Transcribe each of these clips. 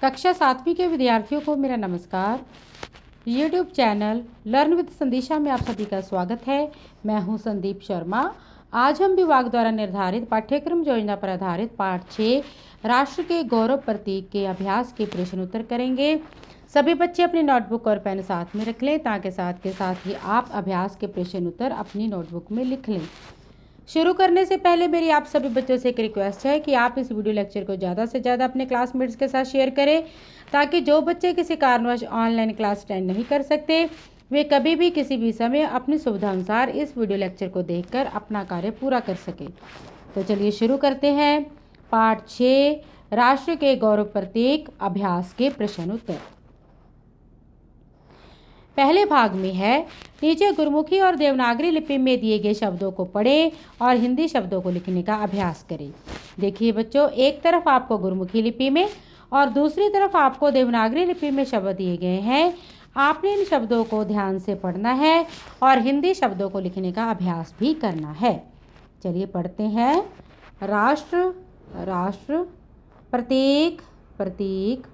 कक्षा 7वीं के विद्यार्थियों को मेरा नमस्कार। यूट्यूब चैनल लर्न विद संदीशा में आप सभी का स्वागत है। मैं हूं संदीप शर्मा। आज हम विभाग द्वारा निर्धारित पाठ्यक्रम योजना पर आधारित पाठ 6 राष्ट्र के गौरव प्रतीक के अभ्यास के प्रश्न उत्तर करेंगे। सभी बच्चे अपनी नोटबुक और पेन साथ में रख लें ताकि साथ के साथ ही आप अभ्यास के प्रश्न उत्तर अपनी नोटबुक में लिख लें। शुरू करने से पहले मेरी आप सभी बच्चों से एक रिक्वेस्ट है कि आप इस वीडियो लेक्चर को ज़्यादा से ज़्यादा अपने क्लासमेट्स के साथ शेयर करें ताकि जो बच्चे किसी कारणवश ऑनलाइन क्लास अटेंड नहीं कर सकते वे कभी भी किसी भी समय अपनी सुविधा अनुसार इस वीडियो लेक्चर को देखकर अपना कार्य पूरा कर सकें। तो चलिए शुरू करते हैं। पाठ 6 राष्ट्र के गौरव प्रतीक अभ्यास के प्रश्न उत्तर। पहले भाग में है नीचे गुरुमुखी और देवनागरी लिपि में दिए गए शब्दों को पढ़ें और हिंदी शब्दों को लिखने का अभ्यास करें। देखिए बच्चों, एक तरफ आपको गुरुमुखी लिपि में और दूसरी तरफ आपको देवनागरी लिपि में शब्द दिए गए हैं। आपने इन शब्दों को ध्यान से पढ़ना है और हिंदी शब्दों को लिखने का अभ्यास भी करना है। चलिए पढ़ते हैं। राष्ट्र, राष्ट्र, प्रतीक, प्रतीक,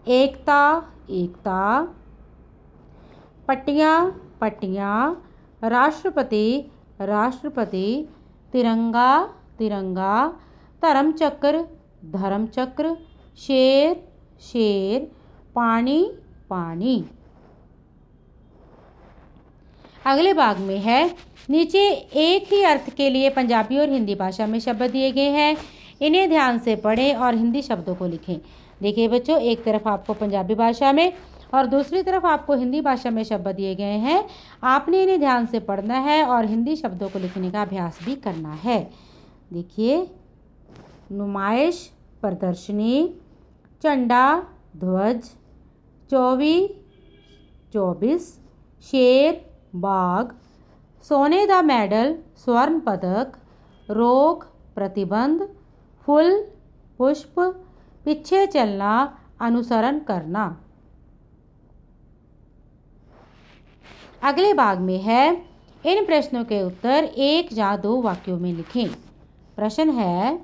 एकता, एकता, पट्टियाँ, पट्टियाँ, राष्ट्रपति, राष्ट्रपति, तिरंगा, तिरंगा, धर्मचक्र, धर्मचक्र, शेर, शेर, पानी, पानी। अगले भाग में है नीचे एक ही अर्थ के लिए पंजाबी और हिंदी भाषा में शब्द दिए गए हैं। इन्हें ध्यान से पढ़ें और हिंदी शब्दों को लिखें। देखिए बच्चों, एक तरफ आपको पंजाबी भाषा में और दूसरी तरफ आपको हिंदी भाषा में शब्द दिए गए हैं। आपने इन्हें ध्यान से पढ़ना है और हिंदी शब्दों को लिखने का अभ्यास भी करना है। देखिए, नुमाइश, प्रदर्शनी, झंडा, ध्वज, 24, शेर, बाघ, सोने का मेडल, स्वर्ण पदक, रोक, प्रतिबंध, फूल, पुष्प, पीछे चलना, अनुसरण करना। अगले भाग में है इन प्रश्नों के उत्तर एक या दो वाक्यों में लिखें। प्रश्न है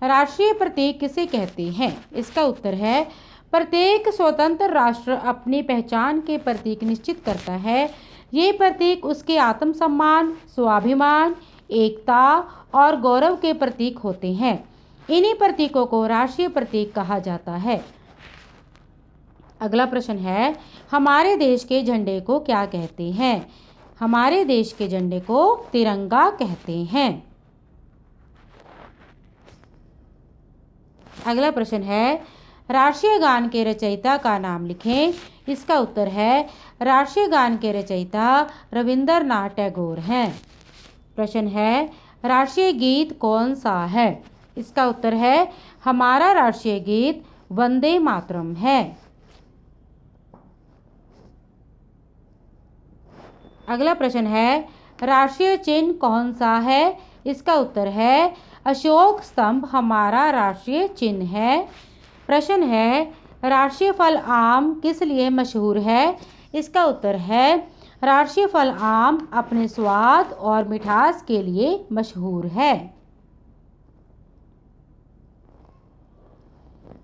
राष्ट्रीय प्रतीक किसे कहते हैं? इसका उत्तर है प्रत्येक स्वतंत्र राष्ट्र अपनी पहचान के प्रतीक निश्चित करता है। ये प्रतीक उसके आत्मसम्मान, स्वाभिमान, एकता और गौरव के प्रतीक होते हैं। इन्हीं प्रतीकों को राष्ट्रीय प्रतीक कहा जाता है। अगला प्रश्न है हमारे देश के झंडे को क्या कहते हैं? हमारे देश के झंडे को तिरंगा कहते हैं। अगला प्रश्न है राष्ट्रीय गान के रचयिता का नाम लिखें। इसका उत्तर है राष्ट्रीय गान के रचयिता रविंद्रनाथ टैगोर हैं। प्रश्न है राष्ट्रीय गीत कौन सा है? इसका उत्तर है हमारा राष्ट्रीय गीत वंदे मातरम है। अगला प्रश्न है राष्ट्रीय चिन्ह कौन सा है? इसका उत्तर है अशोक स्तंभ हमारा राष्ट्रीय चिन्ह है। प्रश्न है राष्ट्रीय फल आम किस लिए मशहूर है? इसका उत्तर है राष्ट्रीय फल आम अपने स्वाद और मिठास के लिए मशहूर है।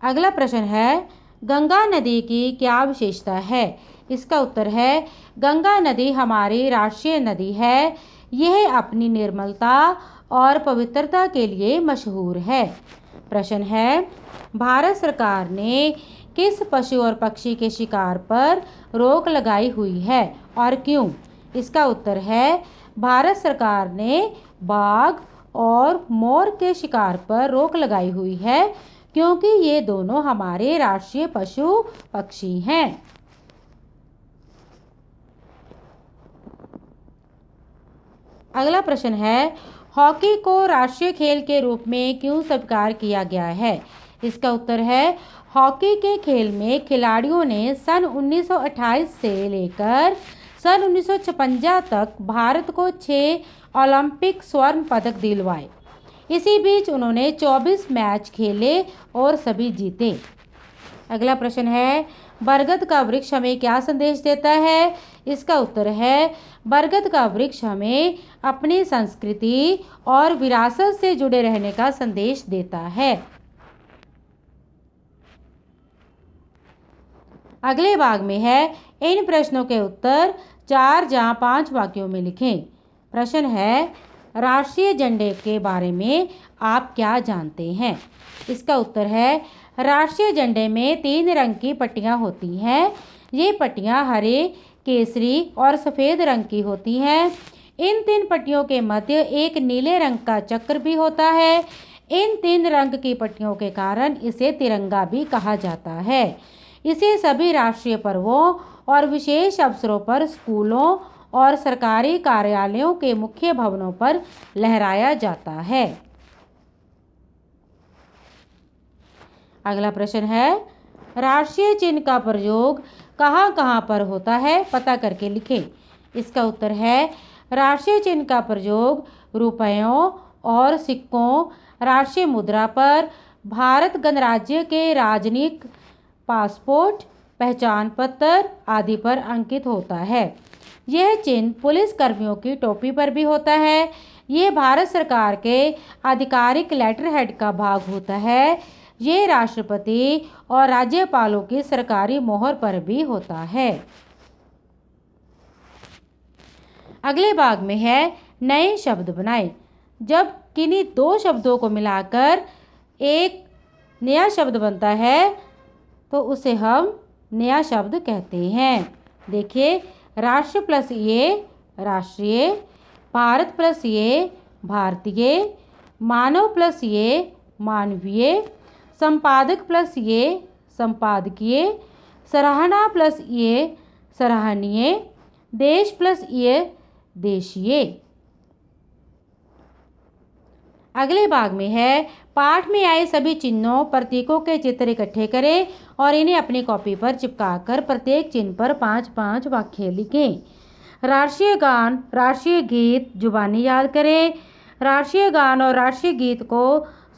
अगला प्रश्न है गंगा नदी की क्या विशेषता है? इसका उत्तर है गंगा नदी हमारी राष्ट्रीय नदी है। यह अपनी निर्मलता और पवित्रता के लिए मशहूर है। प्रश्न है भारत सरकार ने किस पशु और पक्षी के शिकार पर रोक लगाई हुई है और क्यों? इसका उत्तर है भारत सरकार ने बाघ और मोर के शिकार पर रोक लगाई हुई है क्योंकि ये दोनों हमारे राष्ट्रीय पशु पक्षी हैं। अगला प्रश्न है हॉकी को राष्ट्रीय खेल के रूप में क्यों स्वीकार किया गया है? इसका उत्तर है हॉकी के खेल में खिलाड़ियों ने सन 1928 से लेकर सन 1956 तक भारत को 6 ओलंपिक स्वर्ण पदक दिलवाए। इसी बीच उन्होंने 24 मैच खेले और सभी जीते। अगला प्रश्न है बरगद का वृक्ष हमें क्या संदेश देता है? इसका उत्तर है बरगद का वृक्ष हमें अपनी संस्कृति और विरासत से जुड़े रहने का संदेश देता है। अगले भाग में है इन प्रश्नों के उत्तर 4 या 5 वाक्यों में लिखें। प्रश्न है राष्ट्रीय झंडे के बारे में आप क्या जानते हैं? इसका उत्तर है राष्ट्रीय झंडे में 3 रंग की पट्टियाँ होती हैं। ये पट्टियाँ हरे, केसरी और सफ़ेद रंग की होती हैं। इन 3 पट्टियों के मध्य एक नीले रंग का चक्र भी होता है। इन 3 रंग की पट्टियों के कारण इसे तिरंगा भी कहा जाता है। इसे सभी राष्ट्रीय पर्वों और विशेष अवसरों पर स्कूलों और सरकारी कार्यालयों के मुख्य भवनों पर लहराया जाता है। अगला प्रश्न है राष्ट्रीय चिन्ह का प्रयोग कहाँ कहाँ पर होता है? पता करके लिखें। इसका उत्तर है राष्ट्रीय चिन्ह का प्रयोग रुपयों और सिक्कों, राष्ट्रीय मुद्रा पर, भारत गणराज्य के राजनिक पासपोर्ट, पहचान पत्र आदि पर अंकित होता है। यह चिन्ह पुलिस कर्मियों की टोपी पर भी होता है। ये भारत सरकार के आधिकारिक लेटरहेड का भाग होता है। ये राष्ट्रपति और राज्यपालों की सरकारी मोहर पर भी होता है। अगले भाग में है नए शब्द बनाएं। जब किन्हीं 2 शब्दों को मिलाकर एक नया शब्द बनता है तो उसे हम नया शब्द कहते हैं। देखिए राष्ट्र प्लस ये राष्ट्रीय, भारत प्लस ये भारतीय, मानव प्लस ये मानवीय, संपादक प्लस ये संपादकीय, सराहना प्लस ये सराहनीय, देश प्लस ये देशीय। अगले भाग में है पाठ में आए सभी चिन्हों प्रतीकों के चित्र इकट्ठे करें और इन्हें अपनी कॉपी पर चिपकाकर प्रत्येक चिन्ह पर 5-5 वाक्य लिखें। राष्ट्रीय गान, राष्ट्रीय गीत जुबानी याद करें। राष्ट्रीय गान और राष्ट्रीय गीत को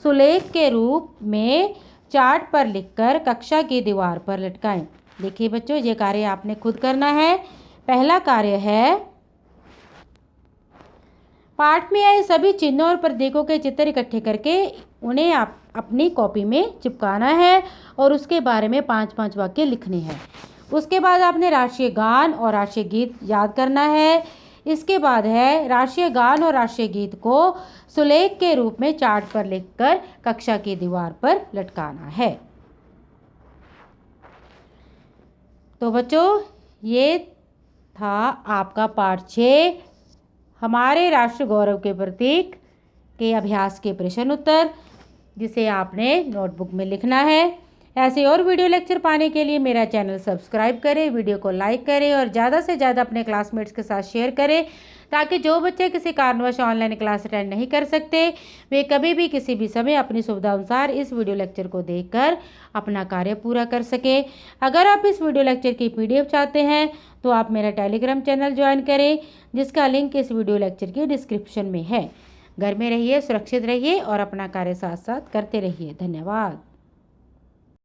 सुलेख के रूप में चार्ट पर लिखकर कक्षा की दीवार पर लटकाएं। देखिए बच्चों ये कार्य आपने खुद करना है। पहला कार्य है पाठ में आए सभी चिन्हों और प्रतीकों के चित्र इकट्ठे करके उन्हें आप अपनी कॉपी में चिपकाना है और उसके बारे में 5-5 वाक्य लिखने हैं। उसके बाद आपने राष्ट्रीय गान और राष्ट्रीय गीत याद करना है। इसके बाद है राष्ट्रीय गान और राष्ट्रीय गीत को सुलेख के रूप में चार्ट पर लिखकर कक्षा की दीवार पर लटकाना है। तो बच्चों ये था आपका पाठ 6 हमारे राष्ट्र गौरव के प्रतीक के अभ्यास के प्रश्न उत्तर, जिसे आपने नोटबुक में लिखना है। ऐसे और वीडियो लेक्चर पाने के लिए मेरा चैनल सब्सक्राइब करें, वीडियो को लाइक करें और ज़्यादा से ज़्यादा अपने क्लासमेट्स के साथ शेयर करें ताकि जो बच्चे किसी कारणवश ऑनलाइन क्लास अटेंड नहीं कर सकते वे कभी भी किसी भी समय अपनी सुविधा अनुसार इस वीडियो लेक्चर को देखकर अपना कार्य पूरा कर सकें। अगर आप इस वीडियो लेक्चर की PDF चाहते हैं तो आप मेरा टेलीग्राम चैनल ज्वाइन करें जिसका लिंक इस वीडियो लेक्चर की डिस्क्रिप्शन में है। घर में रहिए, सुरक्षित रहिए और अपना कार्य साथ साथ करते रहिए। धन्यवाद।